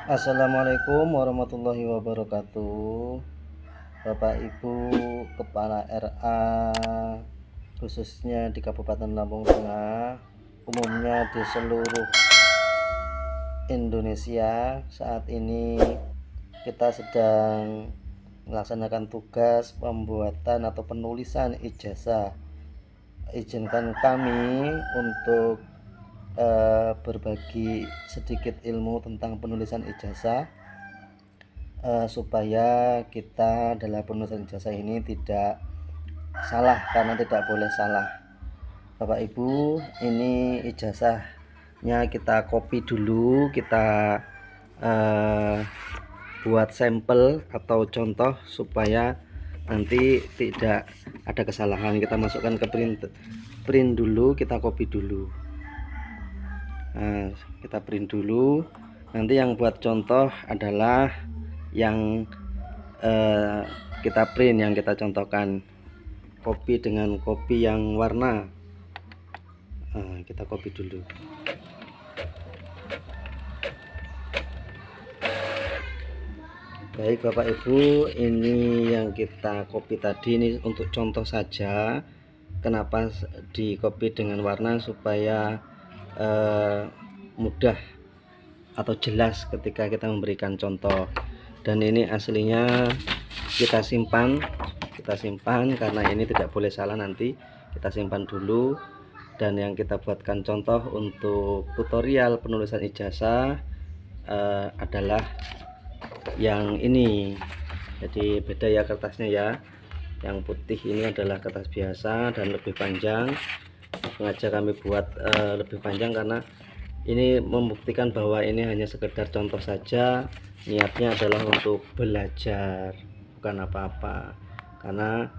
Assalamualaikum warahmatullahi wabarakatuh. Bapak Ibu Kepala RA khususnya di Kabupaten Lampung Tengah, umumnya di seluruh Indonesia, saat ini kita sedang melaksanakan tugas pembuatan atau penulisan ijazah. Izinkan kami untuk berbagi sedikit ilmu tentang penulisan ijazah, supaya kita dalam penulisan ijazah ini tidak salah, karena tidak boleh salah. Bapak Ibu, ini ijazahnya kita copy dulu, kita buat sampel atau contoh supaya nanti tidak ada kesalahan. Kita masukkan ke print dulu, kita copy dulu. Nah, kita print dulu. Nanti yang buat contoh adalah yang kita print, yang kita contohkan. Copy dengan kopi yang warna. Nah, kita copy dulu. Baik Bapak Ibu, ini yang kita copy tadi, ini untuk contoh saja. Kenapa di copy dengan warna? Supaya mudah atau jelas ketika kita memberikan contoh. Dan ini aslinya kita simpan karena ini tidak boleh salah, nanti kita simpan dulu. Dan yang kita buatkan contoh untuk tutorial penulisan ijazah adalah yang ini. Jadi beda ya kertasnya ya, yang putih ini adalah kertas biasa dan lebih panjang. Sengaja kami buat lebih panjang karena ini membuktikan bahwa ini hanya sekedar contoh saja. Niatnya adalah untuk belajar, bukan apa-apa. Karena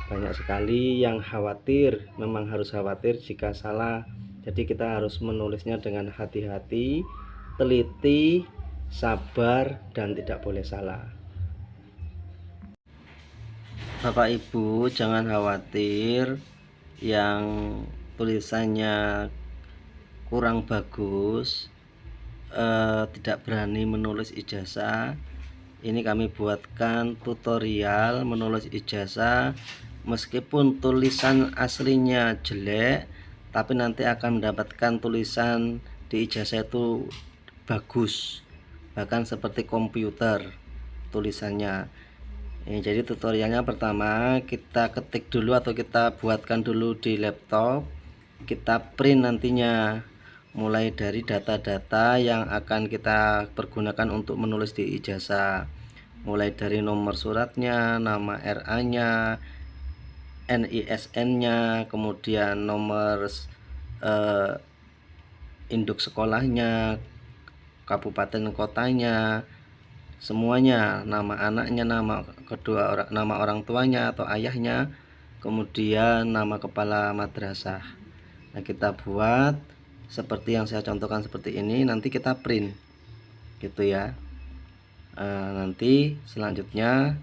banyak sekali yang khawatir, memang harus khawatir jika salah. Jadi kita harus menulisnya dengan hati-hati, teliti, sabar, dan tidak boleh salah. Bapak Ibu jangan khawatir yang tulisannya kurang bagus, tidak berani menulis ijazah. Ini kami buatkan tutorial menulis ijazah. Meskipun tulisan aslinya jelek, tapi nanti akan mendapatkan tulisan di ijazah itu bagus, bahkan seperti komputer tulisannya. Jadi tutorialnya pertama kita ketik dulu atau kita buatkan dulu di laptop, kita print nantinya, mulai dari data-data yang akan kita pergunakan untuk menulis di ijazah, mulai dari nomor suratnya, nama RA-nya, NISN-nya, kemudian nomor induk sekolahnya, kabupaten kotanya, semuanya, nama anaknya, nama orang tuanya atau ayahnya, kemudian nama kepala madrasah. Nah, kita buat seperti yang saya contohkan seperti ini, nanti kita print gitu ya. Nanti selanjutnya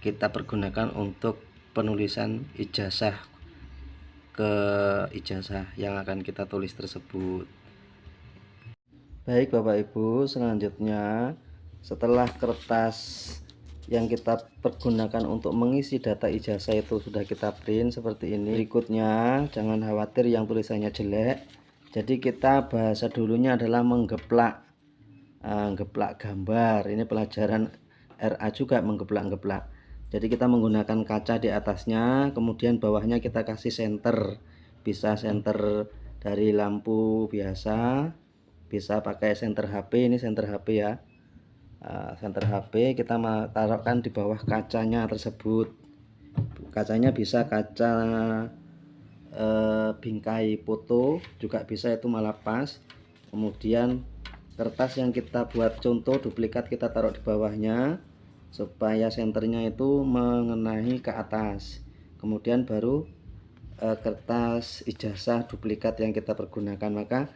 kita pergunakan untuk penulisan ijazah ke ijazah yang akan kita tulis tersebut. Baik Bapak Ibu, selanjutnya setelah kertas yang kita pergunakan untuk mengisi data ijazah itu sudah kita print seperti ini, berikutnya jangan khawatir yang tulisannya jelek. Jadi kita bahasa dulunya adalah menggeplak, geplak gambar. Ini pelajaran RA juga, menggeplak-geplak. Jadi kita menggunakan kaca di atasnya, kemudian bawahnya kita kasih senter. Bisa senter dari lampu biasa, bisa pakai senter HP. Ini senter HP ya. Senter HP kita taruhkan di bawah kacanya tersebut. Kacanya bisa kaca bingkai foto juga bisa, itu malah pas. Kemudian kertas yang kita buat contoh duplikat kita taruh di bawahnya supaya senternya itu mengenai ke atas. Kemudian baru kertas ijazah duplikat yang kita pergunakan, maka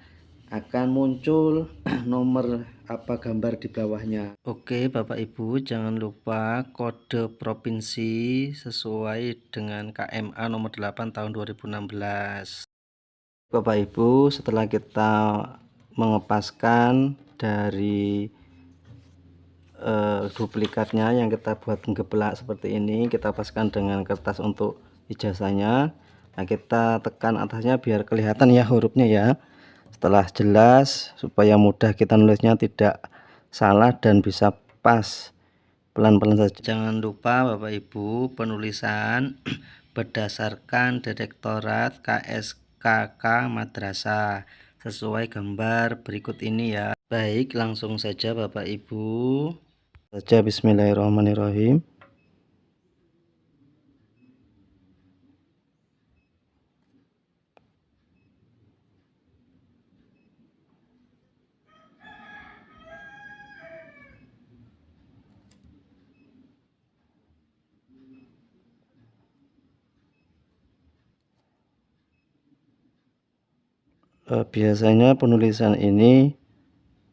akan muncul nomor gambar di bawahnya. Oke Bapak Ibu, jangan lupa kode provinsi sesuai dengan KMA nomor 8 tahun 2016. Bapak Ibu, setelah kita mengepaskan dari duplikatnya yang kita buat geplak seperti ini, kita paskan dengan kertas untuk ijazahnya. Nah, kita tekan atasnya biar kelihatan ya hurufnya ya. Setelah jelas, supaya mudah kita nulisnya, tidak salah dan bisa pas, pelan-pelan saja. Jangan lupa Bapak Ibu, penulisan berdasarkan Direktorat KSKK Madrasah sesuai gambar berikut ini ya. Baik, langsung saja Bapak Ibu. Bismillahirrahmanirrahim. Biasanya penulisan ini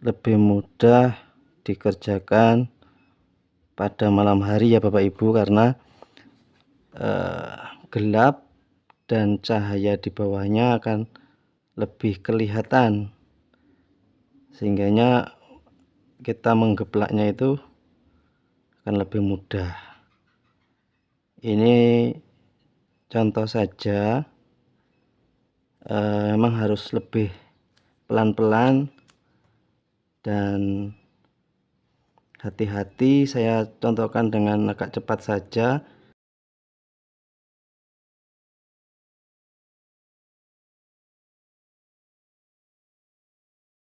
lebih mudah dikerjakan pada malam hari ya Bapak Ibu, karena gelap dan cahaya di bawahnya akan lebih kelihatan, sehingganya kita menggeplaknya itu akan lebih mudah. Ini contoh saja, memang harus lebih pelan-pelan dan hati-hati. Saya contohkan dengan agak cepat saja.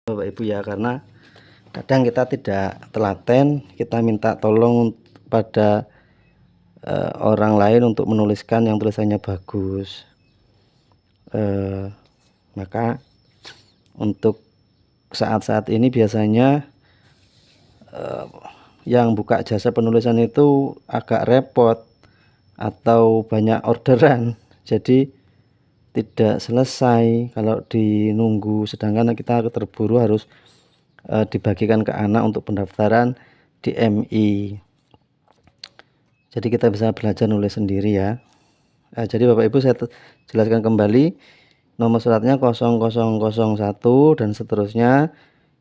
Bapak Ibu ya, karena kadang kita tidak telaten, kita minta tolong pada orang lain untuk menuliskan yang tulisannya bagus. Maka untuk saat-saat ini biasanya yang buka jasa penulisan itu agak repot atau banyak orderan, jadi tidak selesai kalau dinunggu, sedangkan kita terburu harus dibagikan ke anak untuk pendaftaran di MI. Jadi kita bisa belajar nulis sendiri ya. Jadi Bapak Ibu, saya jelaskan kembali. Nomor suratnya 0001 dan seterusnya.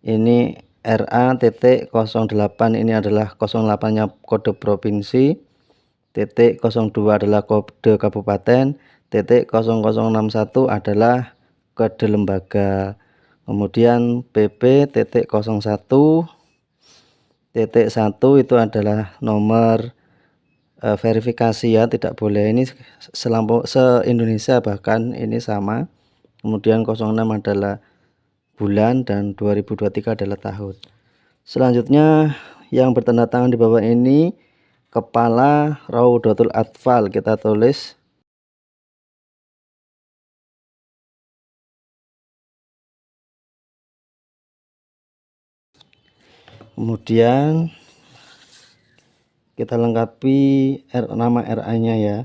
Ini RA.08, ini adalah 08-nya kode provinsi. Titik 02 adalah kode kabupaten. Titik 0061 adalah kode lembaga. Kemudian PP titik 01 titik 1 itu adalah nomor verifikasi ya, tidak boleh ini se-Indonesia, bahkan ini sama. Kemudian 06 adalah bulan dan 2023 adalah tahun. Selanjutnya yang bertanda tangan di bawah ini kepala Raudatul Atfal, kita tulis. Kemudian kita lengkapi nama RA-nya ya.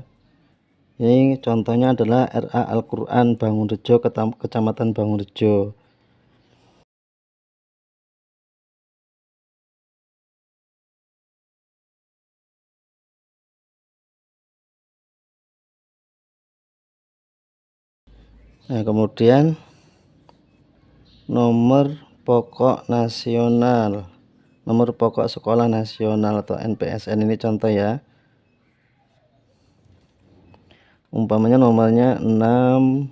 Ini contohnya adalah RA Al-Quran Bangunrejo, Kecamatan Bangunrejo. Nah, kemudian nomor pokok nasional, nomor pokok sekolah nasional atau NPSN, ini contoh ya. Umpamanya nomornya 6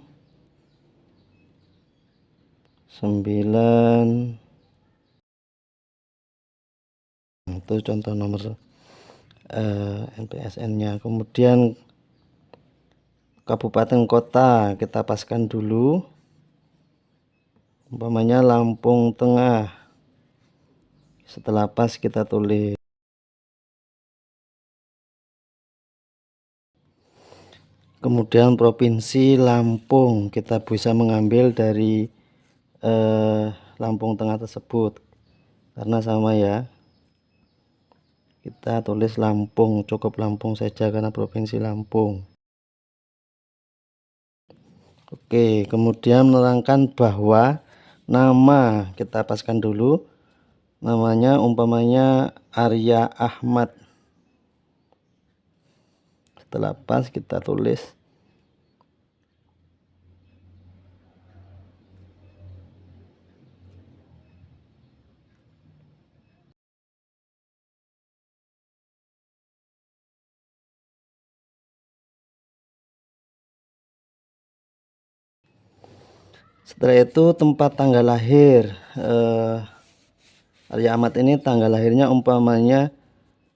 9, itu contoh nomor NPSN-nya. Kemudian kabupaten kota kita paskan dulu, umpamanya Lampung Tengah. Setelah pas kita tulis. Kemudian provinsi Lampung, kita bisa mengambil dari Lampung Tengah tersebut karena sama ya. Kita tulis Lampung, cukup Lampung saja karena provinsi Lampung. Oke, kemudian menerangkan bahwa nama kita paskan dulu, namanya umpamanya Arya Ahmad. Setelah pas kita tulis. Setelah itu tempat tanggal lahir Arya Ahmad ini tanggal lahirnya umpamanya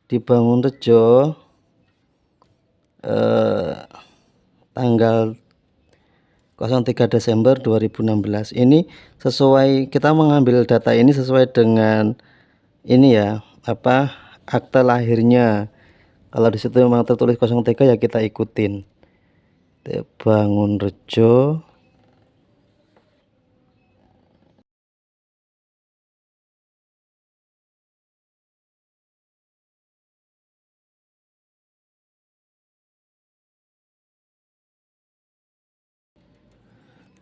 di Bangunrejo tanggal 03 Desember 2016. Ini sesuai, kita mengambil data ini sesuai dengan ini ya, akte lahirnya. Kalau di situ memang tertulis 03 ya kita ikutin. Bangunrejo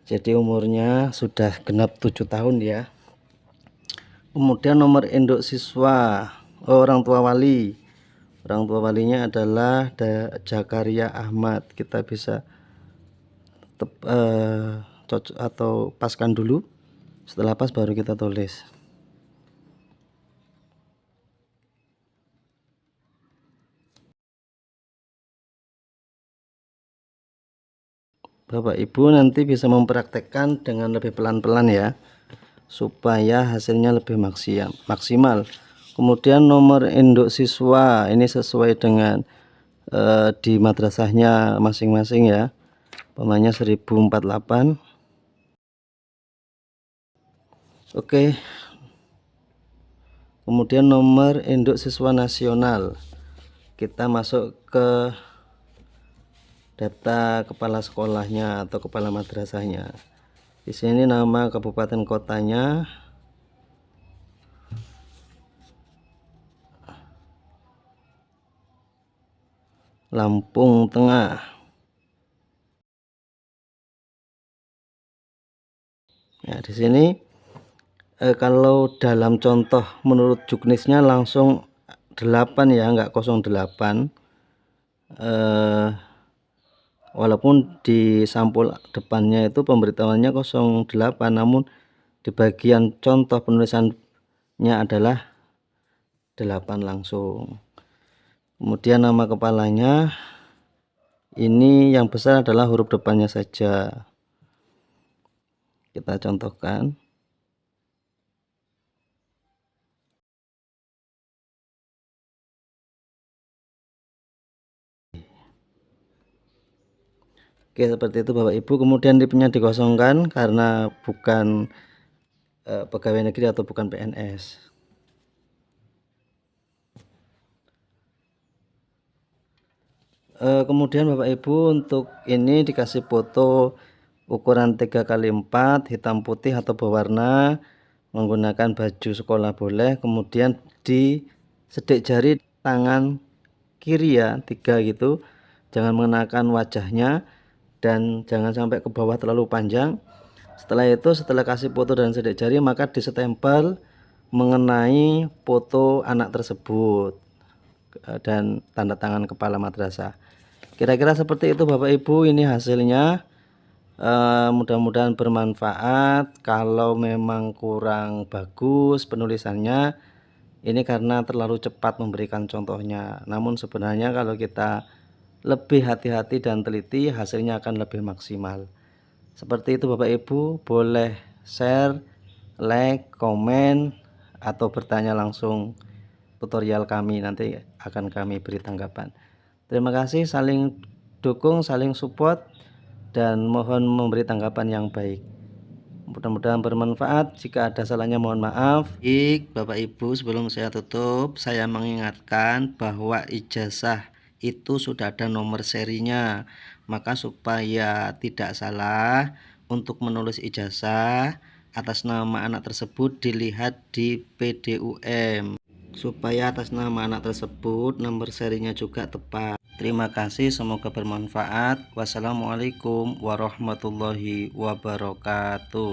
jadi umurnya sudah genap 7 tahun ya. Kemudian nomor induk siswa, orang tua wali. Orang tua walinya adalah Jakaria Ahmad. Kita bisa cocok atau paskan dulu. Setelah pas baru kita tulis. Bapak Ibu nanti bisa mempraktekkan dengan lebih pelan-pelan ya, supaya hasilnya lebih maksimal. Kemudian nomor induk siswa ini sesuai dengan di madrasahnya masing-masing ya, umpamanya 1048. Oke. Kemudian nomor induk siswa nasional, kita masuk ke data kepala sekolahnya atau kepala madrasahnya. Di sini nama kabupaten kotanya, Lampung Tengah. Nah, di sini kalau dalam contoh menurut juknisnya langsung 8 ya, enggak 08. Walaupun di sampul depannya itu pemberitahuannya 08, namun di bagian contoh penulisannya adalah 8 langsung. Kemudian nama kepalanya ini yang besar adalah huruf depannya saja. Kita contohkan. Oke, seperti itu Bapak Ibu. Kemudian NIP-nya dikosongkan karena bukan pegawai negeri atau bukan PNS. Kemudian Bapak Ibu untuk ini dikasih foto ukuran 3x4 hitam putih atau berwarna, menggunakan baju sekolah boleh. Kemudian di sedik jari tangan kiri ya, 3 gitu, jangan mengenakan wajahnya dan jangan sampai ke bawah terlalu panjang. Setelah itu, setelah kasih foto dan sedik jari, maka disestempel mengenai foto anak tersebut dan tanda tangan kepala madrasah. Kira-kira seperti itu Bapak Ibu, ini hasilnya. Mudah-mudahan bermanfaat. Kalau memang kurang bagus penulisannya, ini karena terlalu cepat memberikan contohnya. Namun sebenarnya kalau kita lebih hati-hati dan teliti, hasilnya akan lebih maksimal. Seperti itu Bapak Ibu, boleh share, like, komen, atau bertanya langsung tutorial kami, nanti akan kami beri tanggapan. Terima kasih, saling dukung, saling support, dan mohon memberi tanggapan yang baik. Mudah-mudahan bermanfaat. Jika ada salahnya mohon maaf. Baik Bapak Ibu, sebelum saya tutup, saya mengingatkan bahwa ijazah itu sudah ada nomor serinya. Maka supaya tidak salah, untuk menulis ijazah atas nama anak tersebut dilihat di PDUM, supaya atas nama anak tersebut nomor serinya juga tepat. Terima kasih, semoga bermanfaat. Wassalamualaikum warahmatullahi wabarakatuh.